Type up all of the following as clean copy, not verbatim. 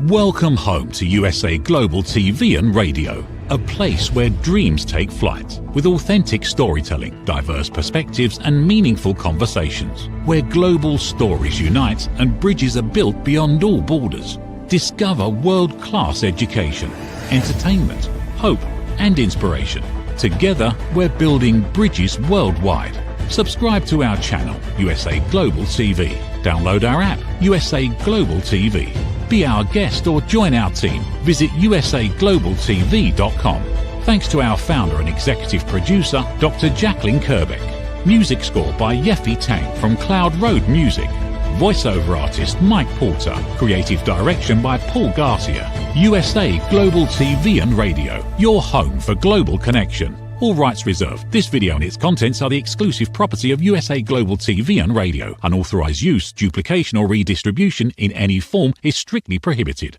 Welcome home to USA Global TV and Radio, a place where dreams take flight, with authentic storytelling, diverse perspectives and meaningful conversations, where global stories unite and bridges are built beyond all borders. Discover world-class education, entertainment, hope and inspiration. Together, we're building bridges worldwide. Subscribe to our channel, USA Global TV. Download our app, USA Global TV. Be our guest or join our team. Visit usaglobaltv.com. Thanks to our founder and executive producer, Dr. Jacqueline Kerbeck. Music score by Yeffy Tang from Cloud Road Music. Voiceover artist Mike Porter. Creative direction by Paul Garcia. USA Global TV and Radio, your home for global connection. All rights reserved. This video and its contents are the exclusive property of USA Global TV and Radio. Unauthorized use, duplication or redistribution in any form is strictly prohibited.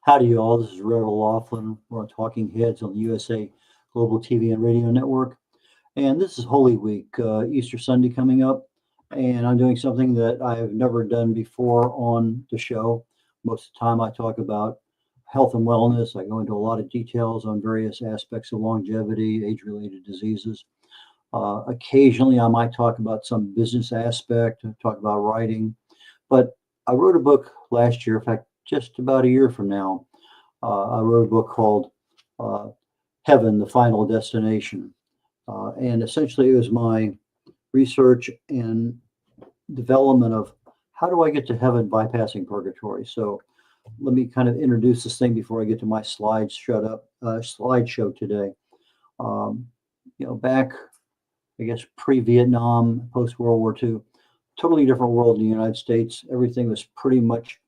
Howdy y'all, this is red.olaughlin. We're on Talking Heads on the USA Global TV and Radio Network. And this is Holy Week, Easter Sunday coming up. And I'm doing something that I have never done before on the show. Most of the time I talk about health and wellness. I go into a lot of details on various aspects of longevity, age-related diseases. Occasionally, I might talk about some business aspect, talk about writing. But I wrote a book last year, in fact, just about a year from now. I wrote a book called Heaven, the Final Destination. And essentially, it was my research and development of how do I get to heaven bypassing purgatory. So let me kind of introduce this thing before I get to my slideshow today. Back, I guess, pre-Vietnam, post-World War II, totally different world in the United States. Everything was pretty much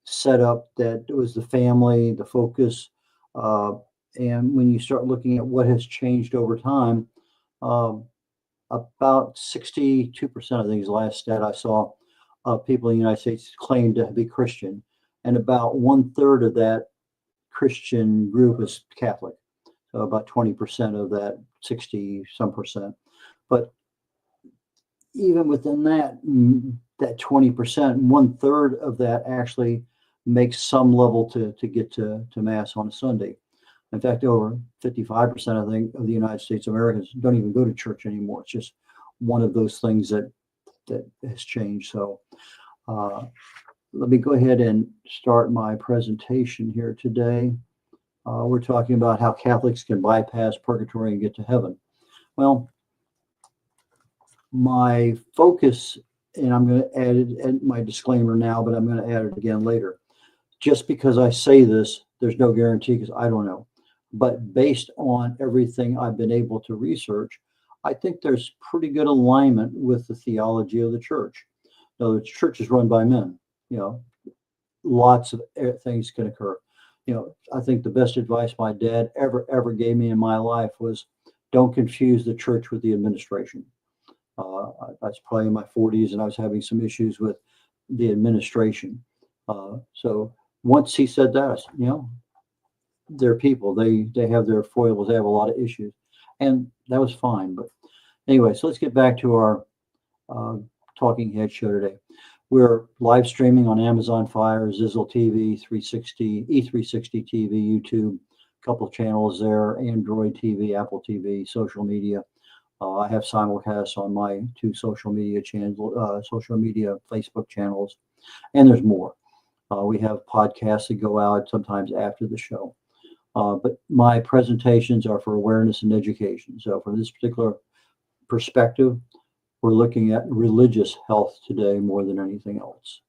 set up that it was the family, the focus. And when you start looking at what has changed over time, about 62%, I think is the last stat I saw, of people in the United States claim to be Christian. And about 1/3 of that Christian group is Catholic. So about 20% of that 60-some percent. But even within that 20%, 1/3 of that actually makes some level to get to Mass on a Sunday. In fact, over 55%, I think, of the United States Americans don't even go to church anymore. It's just one of those things that has changed. So let me go ahead and start my presentation here today. We're talking about how Catholics can bypass purgatory and get to heaven. Well, my focus, and I'm going to add it in my disclaimer now, but I'm going to add it again later. Just because I say this, there's no guarantee because I don't know. But based on everything I've been able to research, I think there's pretty good alignment with the theology of the church. Now, the church is run by men. Lots of things can occur. I think the best advice my dad ever gave me in my life was don't confuse the church with the administration. I was probably in my 40s and I was having some issues with the administration. So once he said that, they're people, they have their foibles, they have a lot of issues, and that was fine. But anyway, so let's get back to our Talking Head show today. We're live streaming on Amazon Fire, Zizzle TV, 360, E360 TV, YouTube, a couple of channels there, Android TV, Apple TV, social media. I have simulcasts on my 2 social media Facebook channels, and there's more. We have podcasts that go out sometimes after the show. But my presentations are for awareness and education. So from this particular perspective, we're looking at religious health today more than anything else.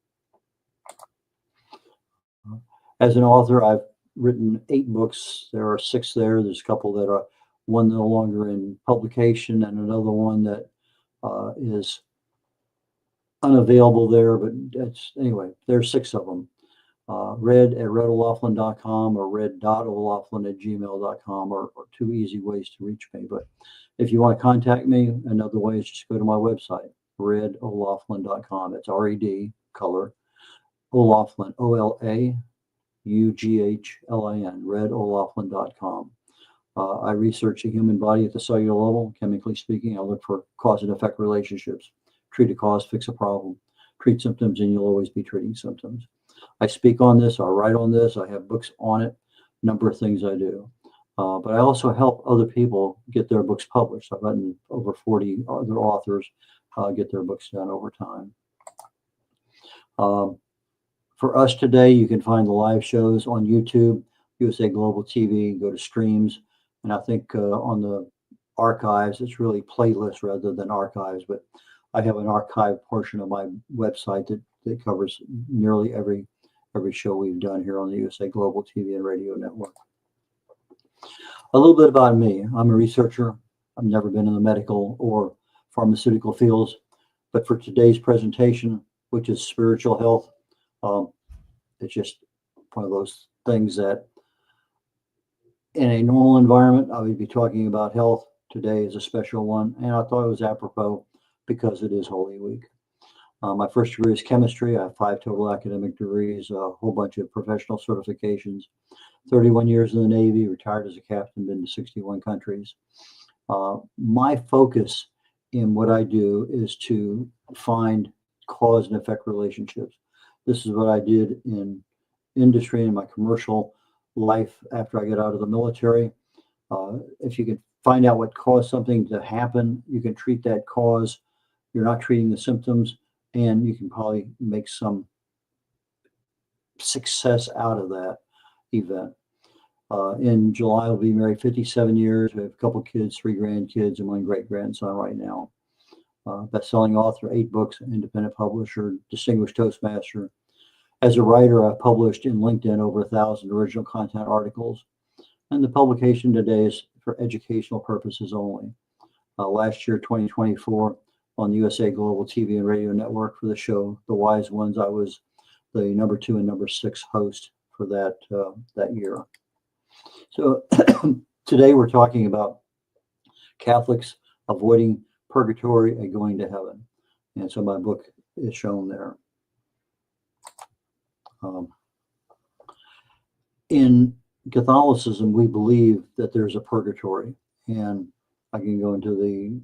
As an author, I've written 8 books. There are 6 there. There's a couple that are one no longer in publication and another one that is unavailable there. But anyway, there are 6 of them. red@red.olaughlin.com or red.olaughlin@gmail.com are 2 easy ways to reach me. But if you want to contact me, another way is just go to my website, red.olaughlin.com. It's RED, color, Olaughlin, OLAUGHLIN, red.olaughlin.com. I research the human body at the cellular level, chemically speaking. I look for cause and effect relationships, treat a cause, fix a problem. Treat symptoms, and you'll always be treating symptoms. I speak on this, I write on this, I have books on it, number of things I do. But I also help other people get their books published. I've gotten over 40 other authors get their books done over time. For us today, you can find the live shows on YouTube, USA Global TV, go to streams, and I think on the archives, it's really playlists rather than archives, but I have an archive portion of my website that covers nearly every show we've done here on the USA Global TV and Radio Network. A little bit about me. I'm a researcher. I've never been in the medical or pharmaceutical fields, but for today's presentation, which is spiritual health, it's just one of those things that in a normal environment, I would be talking about health. Today is a special one, and I thought it was apropos because it is Holy Week. My first degree is chemistry. I have 5 total academic degrees, a whole bunch of professional certifications, 31 years in the Navy, retired as a captain, been to 61 countries. My focus in what I do is to find cause and effect relationships. This is what I did in industry and my commercial life after I got out of the military. If you can find out what caused something to happen, you can treat that cause. You're not treating the symptoms, and you can probably make some success out of that event. In July, I'll be married 57 years. We have a couple kids, 3 grandkids, and 1 great-grandson right now. Best-selling author, 8 books, independent publisher, distinguished Toastmaster. As a writer, I've published in LinkedIn over 1,000 original content articles, and the publication today is for educational purposes only. Last year, 2024, on the USA Global TV and Radio Network for the show The Wise Ones, I was the number 2 and number 6 host for that year. So today we're talking about Catholics avoiding purgatory and going to heaven. And so my book is shown there. In Catholicism, we believe that there's a purgatory, and I can go into the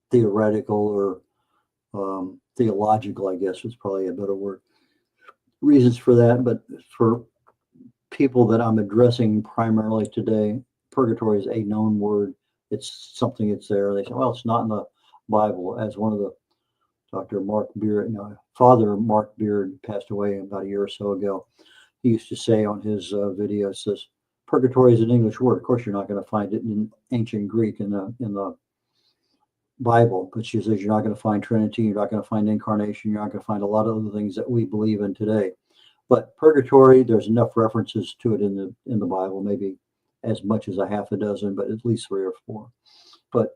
theoretical or theological, I guess is probably a better word, reasons for that. But for people that I'm addressing primarily today, purgatory is a known word. It's something that's there. They say, well, it's not in the Bible. As one of the Father Mark Beard passed away about a year or so ago. He used to say on his video, says, purgatory is an English word. Of course, you're not going to find it in ancient Greek in the Bible, but she says you're not going to find Trinity, you're not going to find incarnation, you're not going to find a lot of other things that we believe in today. But purgatory, there's enough references to it in the Bible, maybe as much as a half a dozen, but at least 3 or 4. But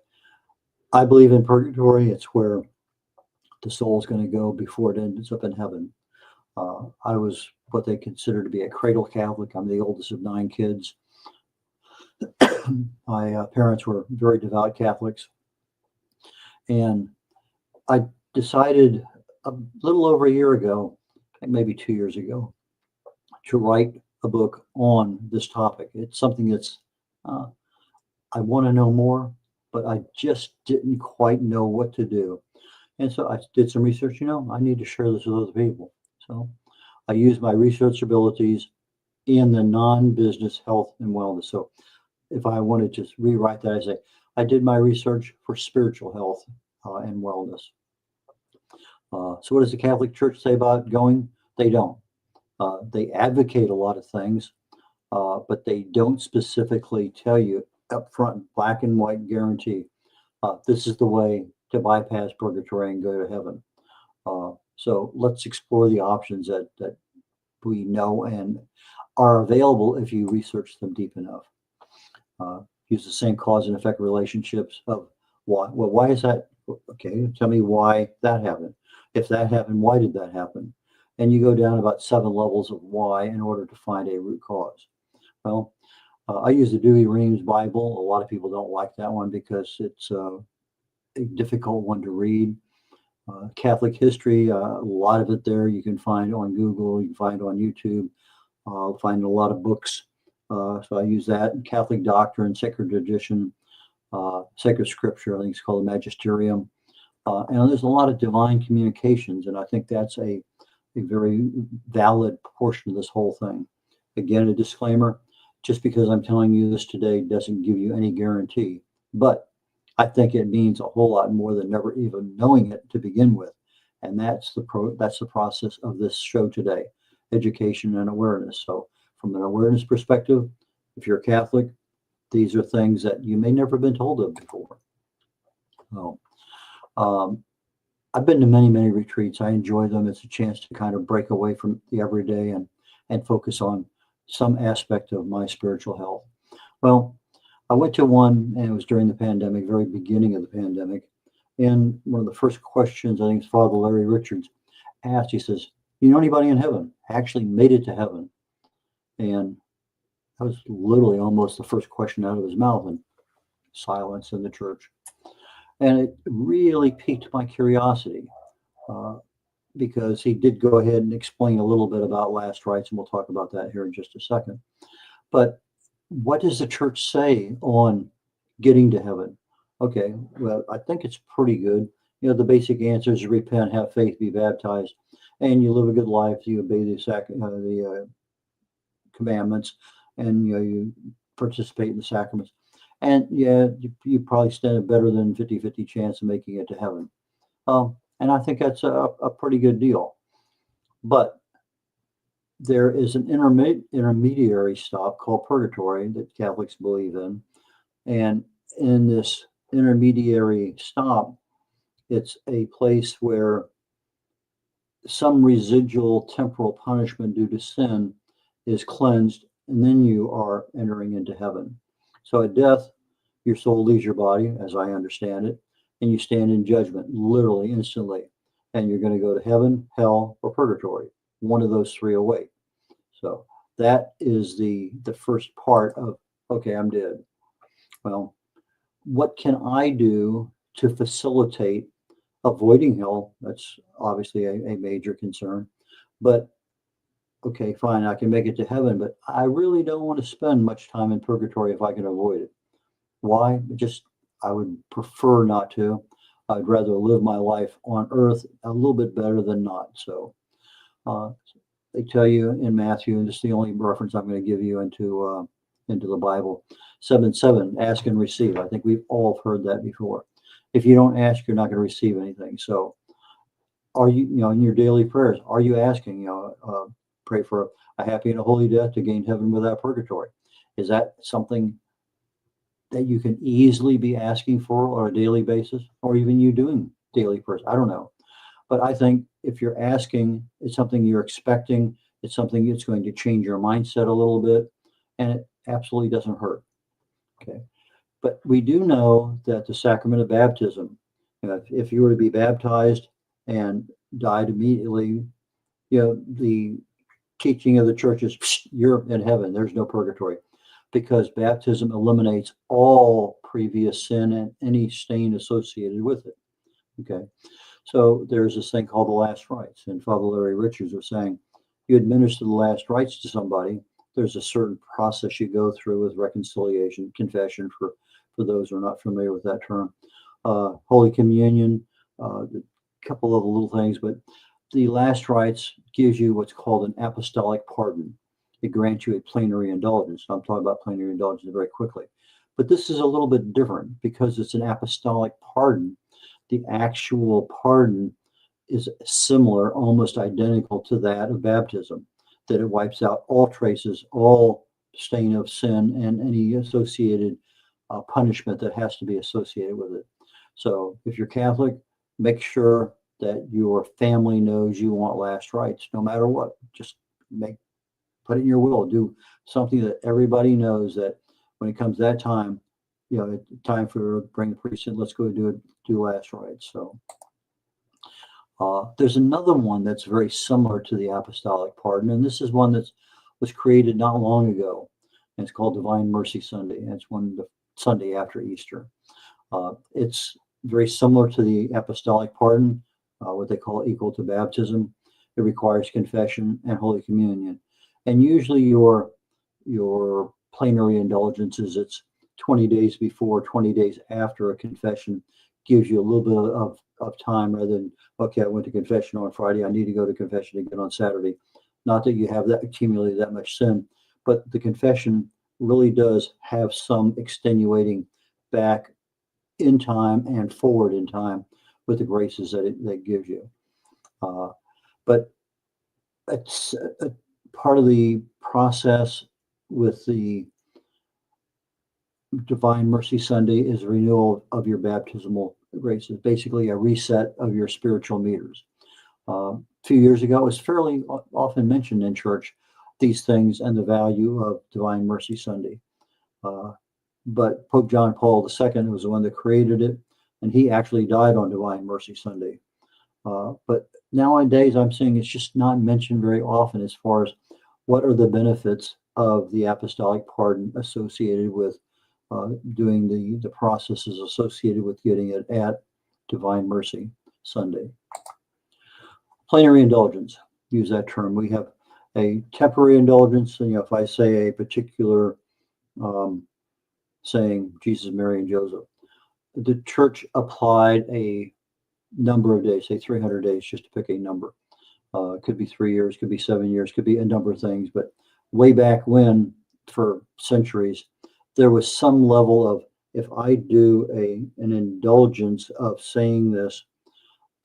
I believe in purgatory. It's where the soul's going to go before it ends up in heaven. I was what they consider to be a cradle Catholic. I'm the oldest of 9 kids. My parents were very devout Catholics. And I decided a little over a year ago, maybe 2 years ago, to write a book on this topic. It's something that's, I want to know more, but I just didn't quite know what to do. And so I did some research. I need to share this with other people. So I used my research abilities in the non-business health and wellness. So if I wanted to rewrite that, I say, I did my research for spiritual health and wellness. So what does the Catholic Church say about going? They don't. They advocate a lot of things, but they don't specifically tell you up front, black and white guarantee, this is the way to bypass purgatory and go to heaven. So let's explore the options that we know and are available if you research them deep enough. Use the same cause and effect relationships of why. Well, why is that? Okay, tell me why that happened. If that happened, why did that happen? And you go down about 7 levels of why in order to find a root cause. Well, I use the Dewey Reams Bible. A lot of people don't like that one because it's a difficult one to read. Catholic history, a lot of it there you can find on Google, you can find on YouTube, find a lot of books. So I use that. Catholic doctrine, sacred tradition, sacred scripture. I think it's called the magisterium. And there's a lot of divine communications, and I think that's a very valid portion of this whole thing. Again, a disclaimer, just because I'm telling you this today doesn't give you any guarantee, but I think it means a whole lot more than never even knowing it to begin with. And that's the process of this show today, education and awareness. So from an awareness perspective, if you're a Catholic, these are things that you may never have been told of before. So, I've been to many, many retreats. I enjoy them. It's a chance to kind of break away from the everyday and focus on some aspect of my spiritual health. Well, I went to one, and it was during the pandemic, very beginning of the pandemic. And one of the first questions, I think it's Father Larry Richards asked, he says, "You know anybody in heaven?" I actually made it to heaven. And that was literally almost the first question out of his mouth, and silence in the church. And it really piqued my curiosity because he did go ahead and explain a little bit about last rites, and we'll talk about that here in just a second. But what does the church say on getting to heaven? Okay, well, I think it's pretty good. You know, the basic answer is repent, have faith, be baptized, and you live a good life. You obey the commandments, and you participate in the sacraments. And yeah, you probably stand a better than 50-50 chance of making it to heaven. And I think that's a pretty good deal. But there is an intermediary stop called Purgatory that Catholics believe in. And in this intermediary stop, it's a place where some residual temporal punishment due to sin is cleansed, and then you are entering into heaven. So at death, your soul leaves your body, as I understand it, and you stand in judgment, literally, instantly. And you're going to go to heaven, hell, or purgatory. One of those three await. So that is the first part of, okay, I'm dead. Well, what can I do to facilitate avoiding hell? That's obviously a major concern. But okay, fine, I can make it to heaven, but I really don't want to spend much time in purgatory if I can avoid it. Why? I would prefer not to. I'd rather live my life on earth a little bit better than not. So they tell you in Matthew, and this is the only reference I'm going to give you into the Bible, 7:7, ask and receive. I think we've all heard that before. If you don't ask, you're not going to receive anything. So are you, in your daily prayers, are you asking, pray for a happy and a holy death to gain heaven without purgatory? Is that something that you can easily be asking for on a daily basis, or even you doing daily prayers? I don't know. But I think if you're asking, it's something you're expecting, it's something that's going to change your mindset a little bit, and it absolutely doesn't hurt. Okay. But we do know that the sacrament of baptism, if you were to be baptized and died immediately, the teaching of the church is you're in heaven. There's no purgatory, because baptism eliminates all previous sin and any stain associated with it. Okay. So there's this thing called the last rites. And Father Larry Richards was saying, you administer the last rites to somebody, there's a certain process you go through with reconciliation, confession for those who are not familiar with that term, Holy Communion, a couple of little things, but the last rites gives you what's called an apostolic pardon. It grants you a plenary indulgence. I'm talking about plenary indulgence very quickly. But this is a little bit different because it's an apostolic pardon. The actual pardon is similar, almost identical to that of baptism, that it wipes out all traces, all stain of sin, and any associated punishment that has to be associated with it. So if you're Catholic, make sure that your family knows you want last rites, no matter what. Just put it in your will. Do something that everybody knows that when it comes that time, time for bring the priest in. Let's go do last rites. So there's another one that's very similar to the apostolic pardon, and this is one that was created not long ago, and it's called Divine Mercy Sunday, and it's the Sunday after Easter. It's very similar to the apostolic pardon, what they call equal to baptism. It requires confession and Holy Communion, and usually your plenary indulgences, it's 20 days before, 20 days after a confession gives you a little bit of time rather than, okay, I went to confession on Friday, I need to go to confession again on Saturday. Not that you have that accumulated that much sin, but the confession really does have some extenuating back in time and forward in time with the graces that gives you. But it's a part of the process with the Divine Mercy Sunday is renewal of your baptismal graces, basically a reset of your spiritual meters. A few years ago, it was fairly often mentioned in church, these things and the value of Divine Mercy Sunday. But Pope John Paul II was the one that created it, and he actually died on Divine Mercy Sunday. But nowadays, I'm seeing it's just not mentioned very often as far as what are the benefits of the apostolic pardon associated with doing the processes associated with getting it at Divine Mercy Sunday. Plenary indulgence, use that term. We have a temporary indulgence. And, if I say a particular saying, Jesus, Mary, and Joseph, the church applied a number of days, say 300 days, just to pick a number. It could be 3 years, could be 7 years, could be a number of things. But way back when, for centuries, there was some level of, if I do an indulgence of saying this,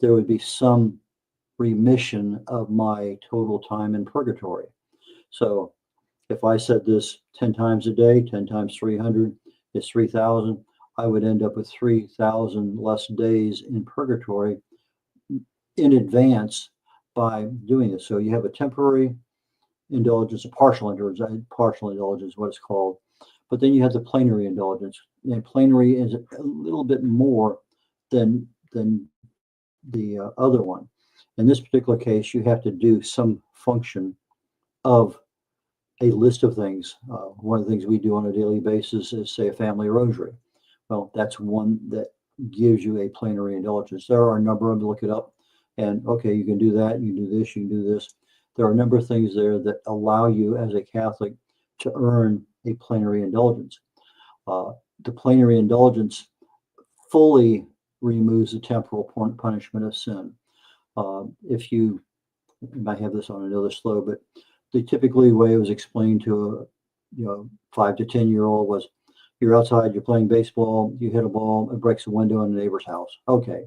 there would be some remission of my total time in purgatory. So if I said this 10 times a day, 10 times 300 is 3,000, I would end up with 3,000 less days in purgatory in advance by doing this. So you have a temporary indulgence, a partial indulgence, what it's called. But then you have the plenary indulgence. And plenary is a little bit more than the other one. In this particular case, you have to do some function of a list of things. One of the things we do on a daily basis is, say, a family rosary. Well, that's one that gives you a plenary indulgence. There are a number of them, look it up, and okay, you can do that, you can do this, you can do this. There are a number of things there that allow you as a Catholic to earn a plenary indulgence. The plenary indulgence fully removes the temporal punishment of sin. If you might have this on another slow, but the typically way it was explained to a 5 to 10-year-old was, you're outside, you're playing baseball, you hit a ball, it breaks a window in the neighbor's house. Okay.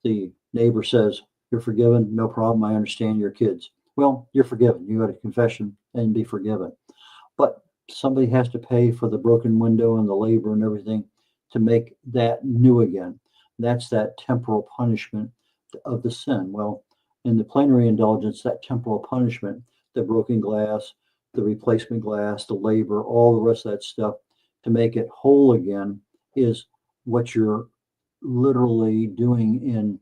The neighbor says, you're forgiven, no problem, I understand your kids. Well, you're forgiven. You go to confession and be forgiven. But somebody has to pay for the broken window and the labor and everything to make that new again. That's that temporal punishment of the sin. Well, in the plenary indulgence, that temporal punishment, the broken glass, the replacement glass, the labor, all the rest of that stuff, to make it whole again, is what you're literally doing in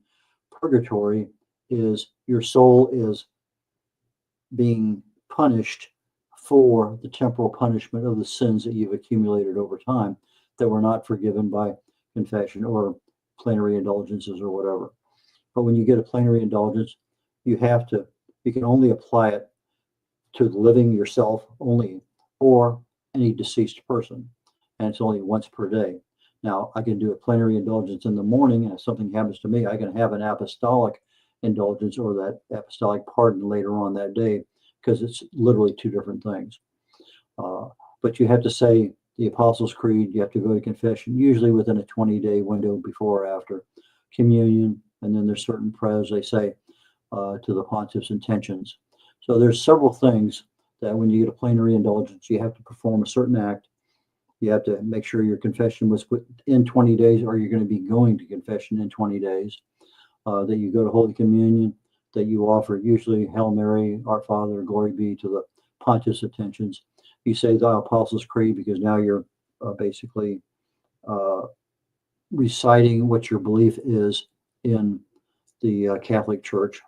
purgatory. Is your soul is being punished for the temporal punishment of the sins that you've accumulated over time that were not forgiven by confession or plenary indulgences or whatever. But when you get a plenary indulgence, you can only apply it to the living yourself only, or any deceased person. And it's only once per day. Now, I can do a plenary indulgence in the morning, and if something happens to me, I can have an apostolic indulgence or that apostolic pardon later on that day, because it's literally two different things. But you have to say the Apostles' Creed, you have to go to confession, usually within a 20-day window before or after communion, and then there's certain prayers they say to the pontiff's intentions. So there's several things that when you get a plenary indulgence, you have to perform a certain act. You have to make sure your confession was in 20 days, or you're going to be going to confession in 20 days, that you go to Holy Communion, that you offer usually Hail Mary, Our Father, Glory be to the Pontiff's intentions. You say the Apostles' Creed because now you're basically reciting what your belief is in the Catholic Church.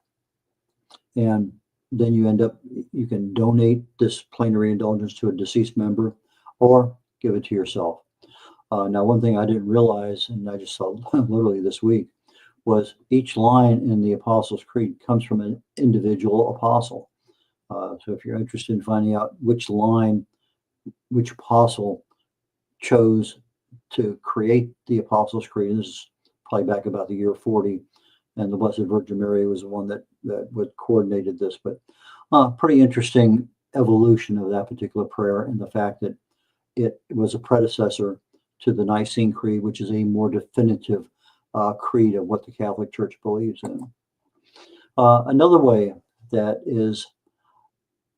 And then you can donate this plenary indulgence to a deceased member or give it to yourself. Now, one thing I didn't realize, and I just saw literally this week, was each line in the Apostles' Creed comes from an individual apostle. So if you're interested in finding out which line, which apostle chose to create the Apostles' Creed. This is probably back about the year 40, and the Blessed Virgin Mary was the one that coordinated this. But pretty interesting evolution of that particular prayer, and the fact that it was a predecessor to the Nicene Creed, which is a more definitive creed of what the Catholic Church believes in. Another way that is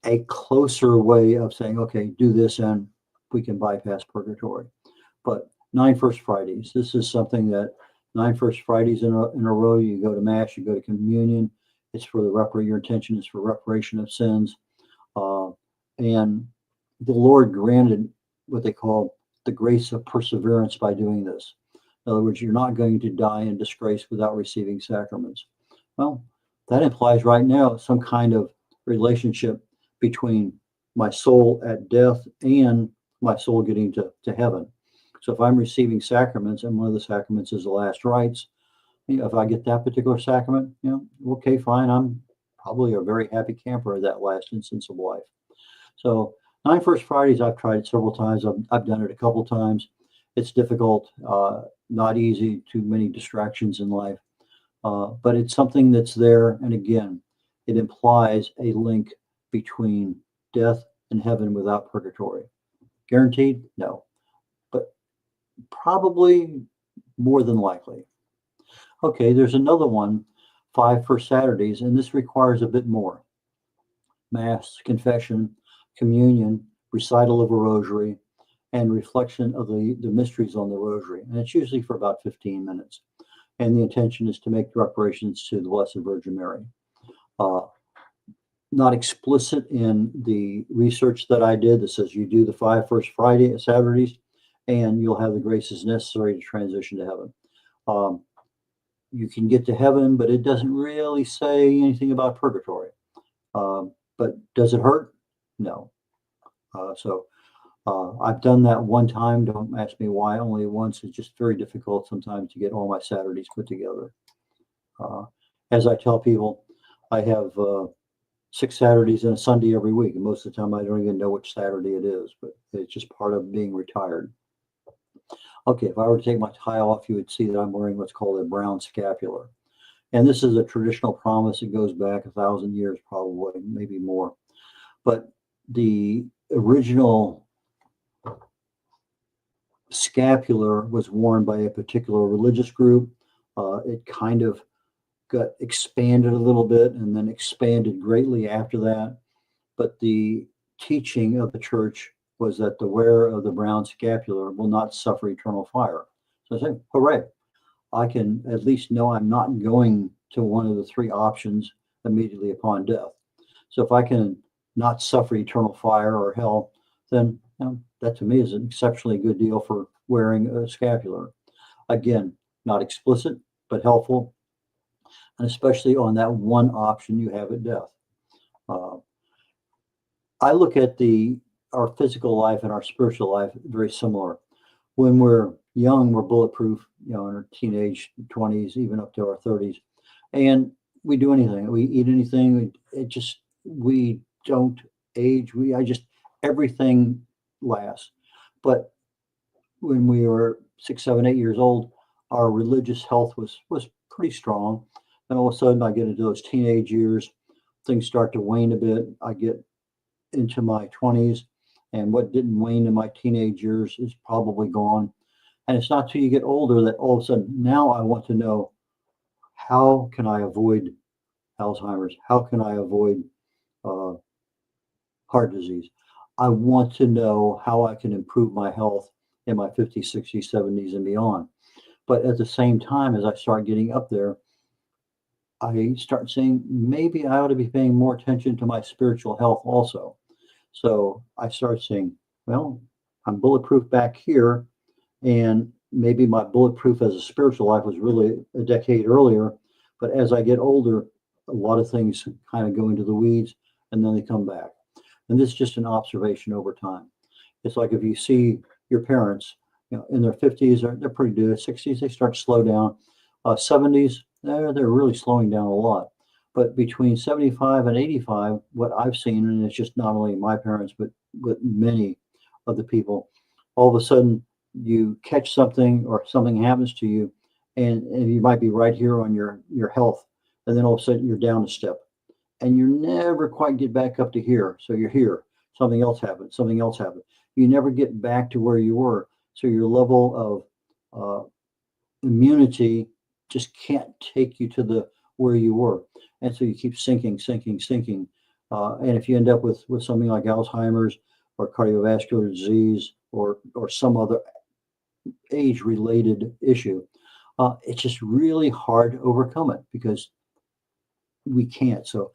a closer way of saying, okay, do this and we can bypass purgatory. But 9 First Fridays, this is something that 9 First Fridays in a row, you go to Mass, you go to communion. It's for your intention is for reparation of sins. And the Lord granted what they call the grace of perseverance by doing this. In other words, you're not going to die in disgrace without receiving sacraments. Well, that implies right now some kind of relationship between my soul at death and my soul getting to heaven. So if I'm receiving sacraments, and one of the sacraments is the last rites, if I get that particular sacrament, okay, fine. I'm probably a very happy camper at that last instance of life. So 9 First Fridays, I've tried it several times. I've done it a couple times. It's difficult, not easy, too many distractions in life. But it's something that's there. And again, it implies a link between death and heaven without purgatory. Guaranteed? No. But probably more than likely. Okay, there's another one, 5 First Saturdays, and this requires a bit more. Mass, confession, communion, recital of a rosary, and reflection of the mysteries on the rosary. And it's usually for about 15 minutes. And the intention is to make reparations to the Blessed Virgin Mary. Not explicit in the research that I did that says you do the 5 First Saturdays, and you'll have the graces necessary to transition to heaven. You can get to heaven, but it doesn't really say anything about purgatory. But does it hurt? No. So I've done that one time. Don't ask me why, only once. It's just very difficult sometimes to get all my Saturdays put together. As I tell people, I have 6 Saturdays and a Sunday every week. And most of the time, I don't even know which Saturday it is, but it's just part of being retired. Okay, if I were to take my tie off, you would see that I'm wearing what's called a brown scapular. And this is a traditional promise. It goes back 1,000 years, probably, maybe more. But the original scapular was worn by a particular religious group. It kind of got expanded a little bit and then expanded greatly after that. But the teaching of the church was that the wearer of the brown scapular will not suffer eternal fire. So I say, hooray, I can at least know I'm not going to one of the 3 options immediately upon death. So if I can not suffer eternal fire or hell, then that to me is an exceptionally good deal for wearing a scapular. Again, not explicit, but helpful, and especially on that one option you have at death. I look at our physical life and our spiritual life very similar. When we're young, we're bulletproof, in our teenage 20s, even up to our 30s, and we do anything. We eat anything. We don't age. Everything lasts. But when we were 6, 7, 8 years old, our religious health was pretty strong. And all of a sudden, I get into those teenage years, things start to wane a bit. I get into my 20s, and what didn't wane in my teenage years is probably gone. And it's not till you get older that all of a sudden, now I want to know, how can I avoid Alzheimer's? How can I avoid heart disease? I want to know how I can improve my health in my 50s, 60s, 70s, and beyond. But at the same time, as I start getting up there, I start saying, maybe I ought to be paying more attention to my spiritual health also. So I start saying, well, I'm bulletproof back here, and maybe my bulletproof as a spiritual life was really a decade earlier. But as I get older, a lot of things kind of go into the weeds, and then they come back. And this is just an observation over time. It's like if you see your parents, in their 50s, they're pretty good. 60s, they start to slow down. 70s, they're really slowing down a lot. But between 75 and 85, what I've seen, and it's just not only my parents, but many of the people, all of a sudden you catch something or something happens to you, and you might be right here on your health, and then all of a sudden you're down a step, and you never quite get back up to here. So you're here, something else happened, something else happened. You never get back to where you were. So your level of immunity just can't take you to the where you were, and so you keep sinking, sinking, sinking. And if you end up with something like Alzheimer's or cardiovascular disease or some other age-related issue, it's just really hard to overcome it because we can't. So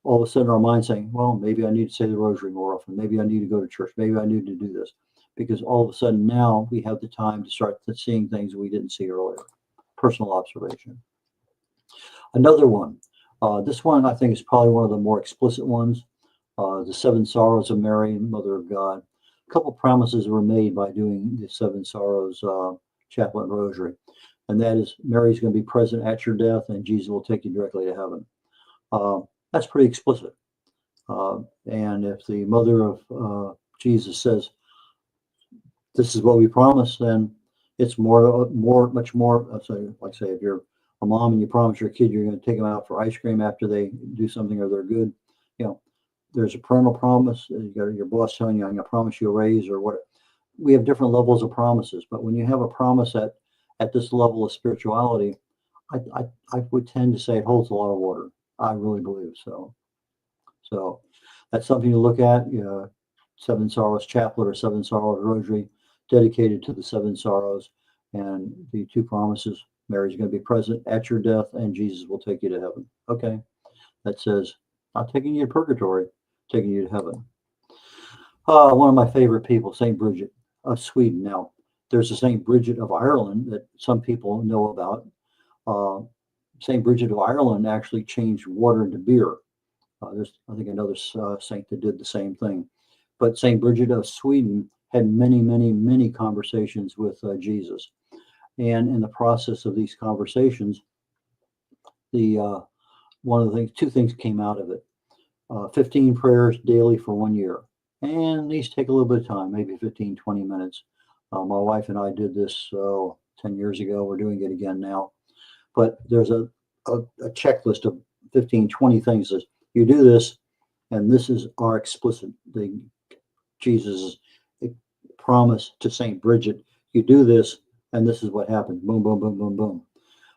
all of a sudden our mind's saying, well, maybe I need to say the rosary more often. Maybe I need to go to church. Maybe I need to do this. Because all of a sudden now we have the time to start seeing things we didn't see earlier. Personal observation. Another one. This one I think is probably one of the more explicit ones. The Seven Sorrows of Mary, Mother of God. A couple promises were made by doing the Seven Sorrows Chaplet and Rosary. And that is Mary's going to be present at your death and Jesus will take you directly to heaven. That's pretty explicit. And if the mother of Jesus says, this is what we promise, then it's much more. So, like say, if you're a mom and you promise your kid you're going to take them out for ice cream after they do something or they're good, there's a parental promise. You got your boss telling you, I'm going to promise you a raise or what. We have different levels of promises, but when you have a promise at this level of spirituality, I would tend to say it holds a lot of water. I really believe so. So that's something to look at. Seven Sorrows Chaplet or Seven Sorrows Rosary, dedicated to the Seven Sorrows, and the two promises. Mary's going to be present at your death, and Jesus will take you to heaven. Okay, that says, not taking you to purgatory, taking you to heaven. One of my favorite people, Saint Bridget of Sweden. Now, there's a Saint Bridget of Ireland that some people know about. Saint Bridget of Ireland actually changed water into beer. There's, I think, another saint that did the same thing. But Saint Bridget of Sweden had many, many, many conversations with Jesus. And in the process of these conversations, two things came out of it. 15 prayers daily for 1 year. And these take a little bit of time, maybe 15, 20 minutes. My wife and I did this 10 years ago. We're doing it again now. But there's a checklist of 15, 20 things that you do this, and this is our explicit, Jesus' promise to Saint Bridget. You do this, and this is what happens. Boom, boom, boom, boom, boom.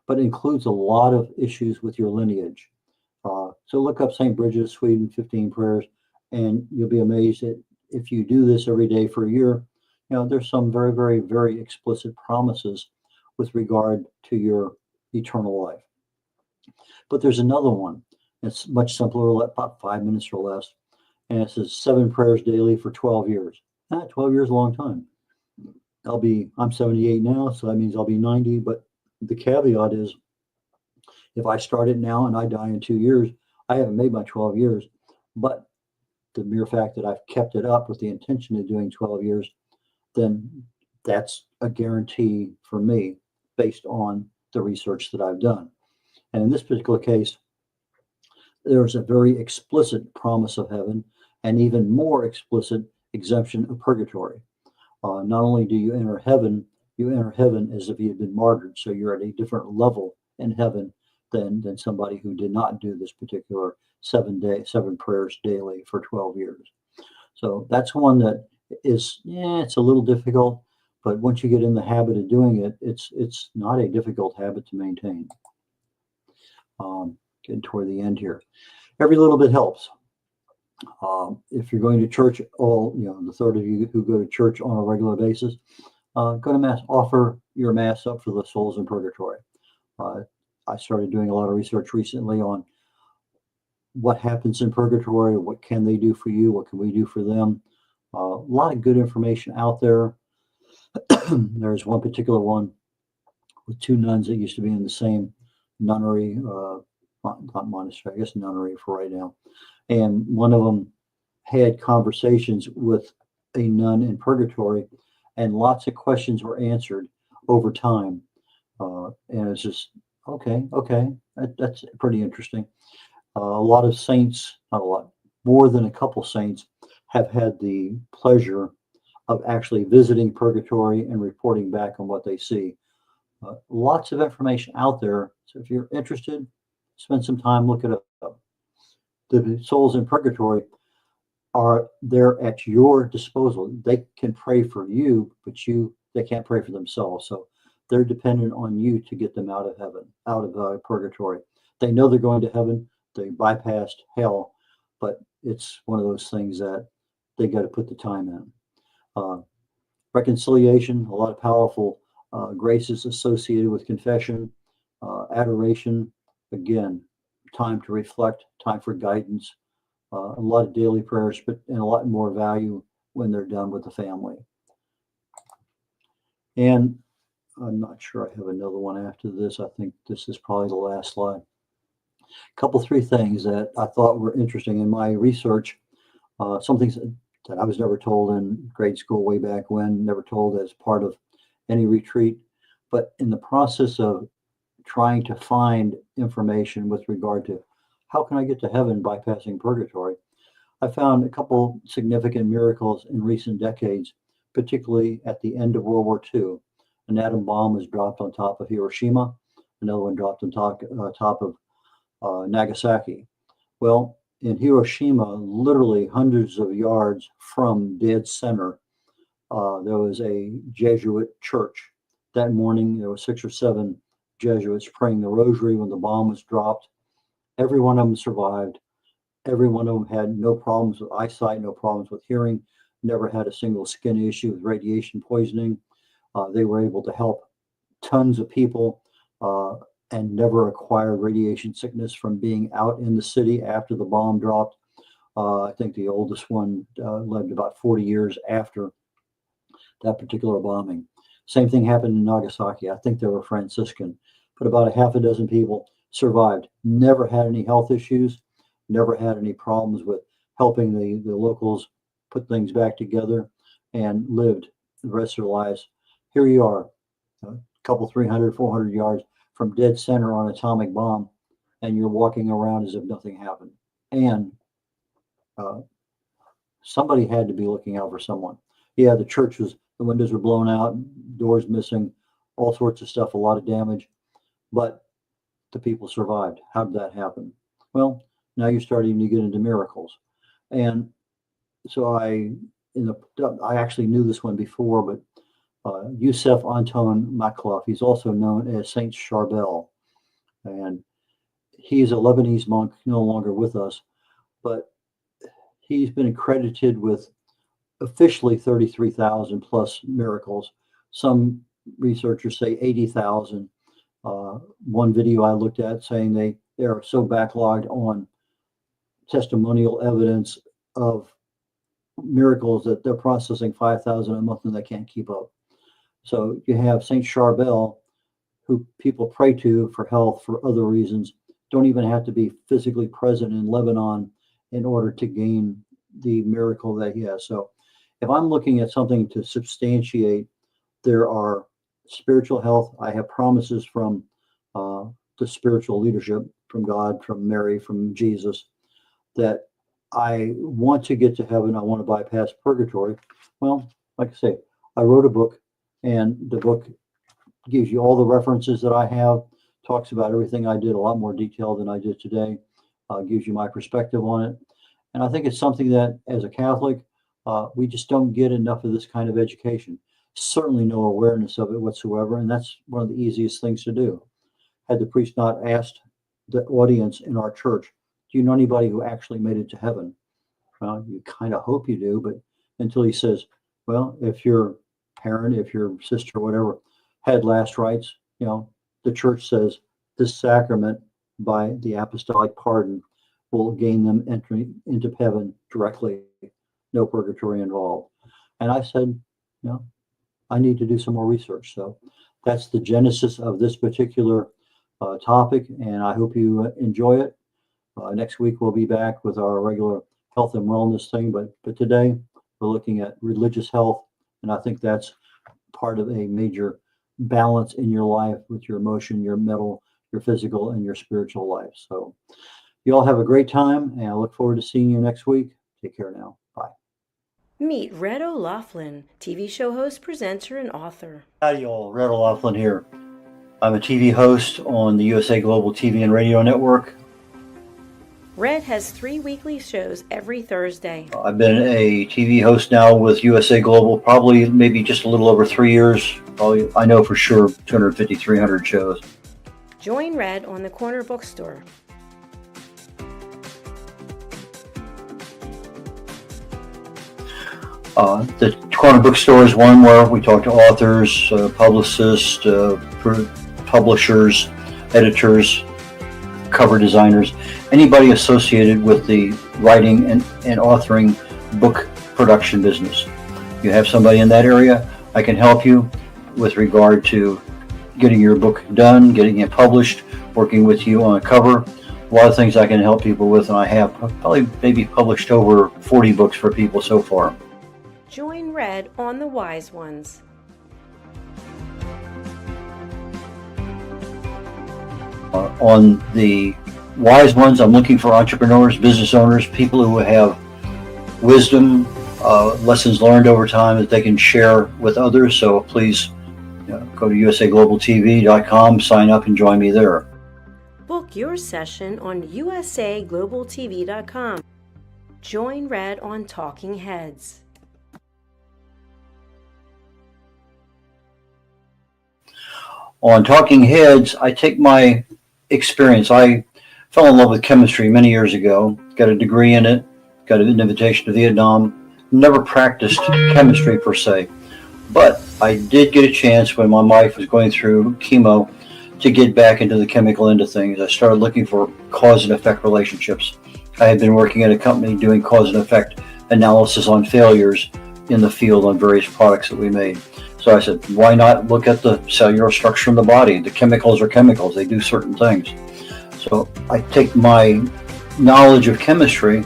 But it includes a lot of issues with your lineage. So look up Saint Bridget of Sweden, 15 prayers, and you'll be amazed that if you do this every day for a year, there's some very, very, very explicit promises with regard to your eternal life. But there's another one. It's much simpler, about 5 minutes or less. And it says 7 prayers daily for 12 years. 12 years is a long time. I'm 78 now, so that means I'll be 90. But the caveat is, if I start it now and I die in 2 years, I haven't made my 12 years. But the mere fact that I've kept it up with the intention of doing 12 years, then that's a guarantee for me based on the research that I've done. And in this particular case, there's a very explicit promise of heaven and even more explicit exemption of purgatory. Not only do you enter heaven as if you had been martyred. So you're at a different level in heaven than somebody who did not do this particular 7 prayers daily for 12 years. So that's one that is, it's a little difficult, but once you get in the habit of doing it, it's not a difficult habit to maintain. Getting toward the end here. Every little bit helps. If you're going to church, the third of you who go to church on a regular basis, go to Mass, offer your Mass up for the souls in purgatory. I started doing a lot of research recently on what happens in purgatory, what can they do for you, what can we do for them. A lot of good information out there. There's one particular one with 2 nuns that used to be in the same nunnery, not monastery, I guess nunnery for right now. And one of them had conversations with a nun in purgatory, and lots of questions were answered over time. And it's just, okay, that's pretty interesting. A lot of saints, not a lot, more than a couple saints have had the pleasure of actually visiting purgatory and reporting back on what they see. Lots of information out there. So if you're interested, spend some time, look it up. The souls in purgatory are there at your disposal. They can pray for you, but they can't pray for themselves. So they're dependent on you to get them out of heaven, out of purgatory. They know they're going to heaven. They bypassed hell, but it's one of those things that they got to put the time in. Reconciliation, a lot of powerful graces associated with confession, adoration, again, time to reflect, time for guidance, a lot of daily prayers, and a lot more value when they're done with the family. And I'm not sure I have another one after this. I think this is probably the last slide. Three things that I thought were interesting in my research. Some things that I was never told in grade school way back when, never told as part of any retreat. But in the process of trying to find information with regard to how can I get to heaven bypassing purgatory, I found a couple significant miracles in recent decades, particularly at the end of World War II. An atom bomb was dropped on top of Hiroshima, another one dropped on top of Nagasaki. Well, in Hiroshima, literally hundreds of yards from dead center, there was a Jesuit church. That morning, there were 6 or 7 Jesuits praying the rosary when the bomb was dropped. Every one of them survived. Every one of them had no problems with eyesight, no problems with hearing, never had a single skin issue with radiation poisoning. They were able to help tons of people and never acquired radiation sickness from being out in the city after the bomb dropped. I think the oldest one lived about 40 years after that particular bombing. Same thing happened in Nagasaki. I think they were Franciscan, but about a half a dozen people survived, never had any health issues, never had any problems with helping the locals put things back together, and lived the rest of their lives. Here you are, a couple 300, 400 yards from dead center on an atomic bomb, and you're walking around as if nothing happened. And somebody had to be looking out for someone. Yeah, the church was, the windows were blown out, doors missing, all sorts of stuff, a lot of damage, but the people survived. How did that happen? Well, now you're starting to get into miracles. And so I actually knew this one before, but Yusef Anton Maklov, he's also known as Saint Charbel. And he's a Lebanese monk, no longer with us, but he's been accredited with officially 33,000 plus miracles. Some researchers say 80,000. One video I looked at saying they are so backlogged on testimonial evidence of miracles that they're processing 5,000 a month and they can't keep up. So you have Saint Charbel, who people pray to for health, for other reasons, don't even have to be physically present in Lebanon in order to gain the miracle that he has. So if I'm looking at something to substantiate, there are spiritual health. I have promises from the spiritual leadership, from God, from Mary, from Jesus, that I want to get to heaven. I want to bypass purgatory. Well, like I say, I wrote a book, and the book gives you all the references that I have, talks about everything I did, a lot more detail than I did today, gives you my perspective on it. And I think it's something that, as a Catholic, we just don't get enough of this kind of education. Certainly no awareness of it whatsoever, and that's one of the easiest things to do. Had the priest not asked the audience in our church, do you know anybody who actually made it to heaven? Well, you kind of hope you do, but until he says, well, if your parent, if your sister, whatever, had last rites, the church says this sacrament by the apostolic pardon will gain them entry into heaven directly, no purgatory involved. And I said, I need to do some more research. So that's the genesis of this particular topic, and I hope you enjoy it. Next week we'll be back with our regular health and wellness thing, but today we're looking at religious health, and I think that's part of a major balance in your life with your emotion, your mental, your physical, and your spiritual life. So you all have a great time, and I look forward to seeing you next week. Take care now. Bye. Meet Red O'Laughlin, TV show host, presenter, and author. Howdy y'all, Red O'Laughlin here. I'm a TV host on the USA Global TV and Radio Network. Red has 3 weekly shows every Thursday. I've been a TV host now with USA Global probably maybe just a little over 3 years. Probably, I know for sure 250, 300 shows. Join Red on the Corner Bookstore. The Corner Bookstore is one where we talk to authors, publicists, publishers, editors, cover designers, anybody associated with the writing and authoring book production business. You have somebody in that area, I can help you with regard to getting your book done, getting it published, working with you on a cover. A lot of things I can help people with, and I have probably maybe published over 40 books for people so far. Join Red on The Wise Ones. On the Wise Ones, I'm looking for entrepreneurs, business owners, people who have wisdom, lessons learned over time that they can share with others. So please go to usaglobaltv.com, sign up, and join me there. Book your session on usaglobaltv.com. Join Red on Talking Heads. On Talking Heads, I take my experience. I fell in love with chemistry many years ago, got a degree in it, got an invitation to Vietnam, never practiced chemistry per se, but I did get a chance when my wife was going through chemo to get back into the chemical end of things. I started looking for cause and effect relationships. I had been working at a company doing cause and effect analysis on failures in the field on various products that we made. So I said, why not look at the cellular structure in the body? The chemicals are chemicals. They do certain things. So I take my knowledge of chemistry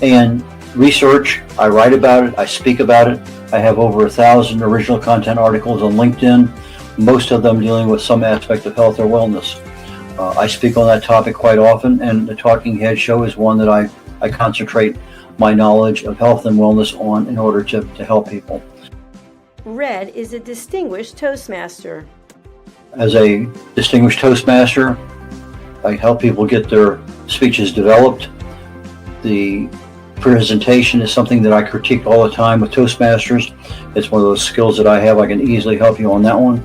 and research. I write about it. I speak about it. I have over 1,000 original content articles on LinkedIn, most of them dealing with some aspect of health or wellness. I speak on that topic quite often, and the Talking Head show is one that I concentrate my knowledge of health and wellness on in order to help people. Red is a distinguished Toastmaster. As a distinguished Toastmaster, I help people get their speeches developed. The presentation is something that I critique all the time with Toastmasters. It's one of those skills that I have. I can easily help you on that one.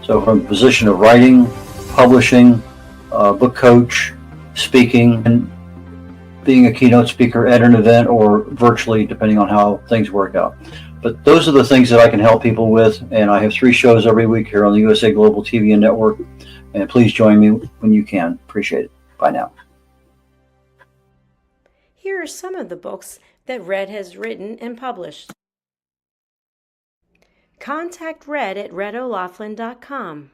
So from a position of writing, publishing, book coach, speaking, and being a keynote speaker at an event or virtually, depending on how things work out. But those are the things that I can help people with, and I have 3 shows every week here on the USA Global TV and Network, and please join me when you can. Appreciate it. Bye now. Here are some of the books that Red has written and published. Contact Red at red.olaughlin.com.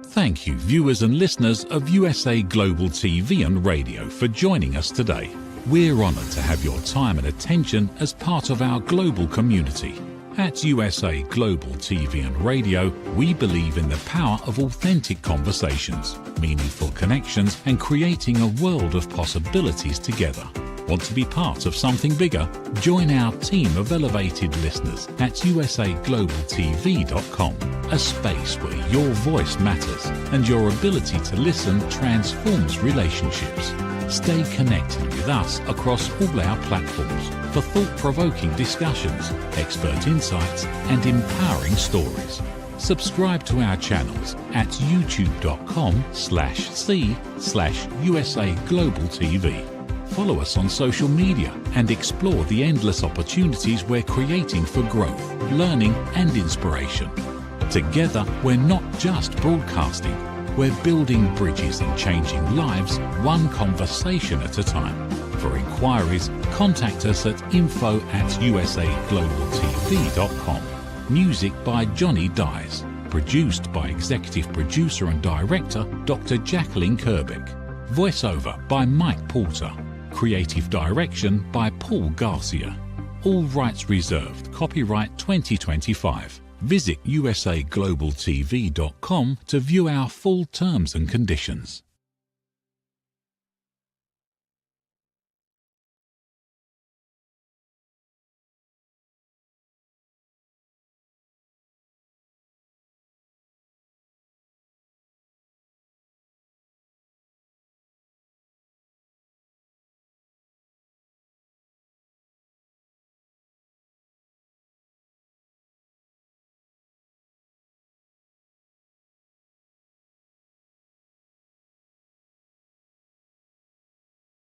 Thank you, viewers and listeners of USA Global TV and Radio, for joining us today. We're honoured to have your time and attention as part of our global community. At USA Global TV and Radio, we believe in the power of authentic conversations, meaningful connections, and creating a world of possibilities together. Want to be part of something bigger? Join our team of elevated listeners at usaglobaltv.com, a space where your voice matters and your ability to listen transforms relationships. Stay connected with us across all our platforms for thought-provoking discussions, expert insights, and empowering stories. Subscribe to our channels at youtube.com/c/USAGlobalTV. Follow us on social media and explore the endless opportunities we're creating for growth, learning, and inspiration. Together, we're not just broadcasting, we're building bridges and changing lives one conversation at a time. For inquiries, contact us at info@usaglobaltv.com. Music by Johnny Dies. Produced by Executive Producer and Director Dr. Jacqueline Kerbeck. Voiceover by Mike Porter. Creative Direction by Paul Garcia. All rights reserved. Copyright 2025. Visit usaglobaltv.com to view our full terms and conditions.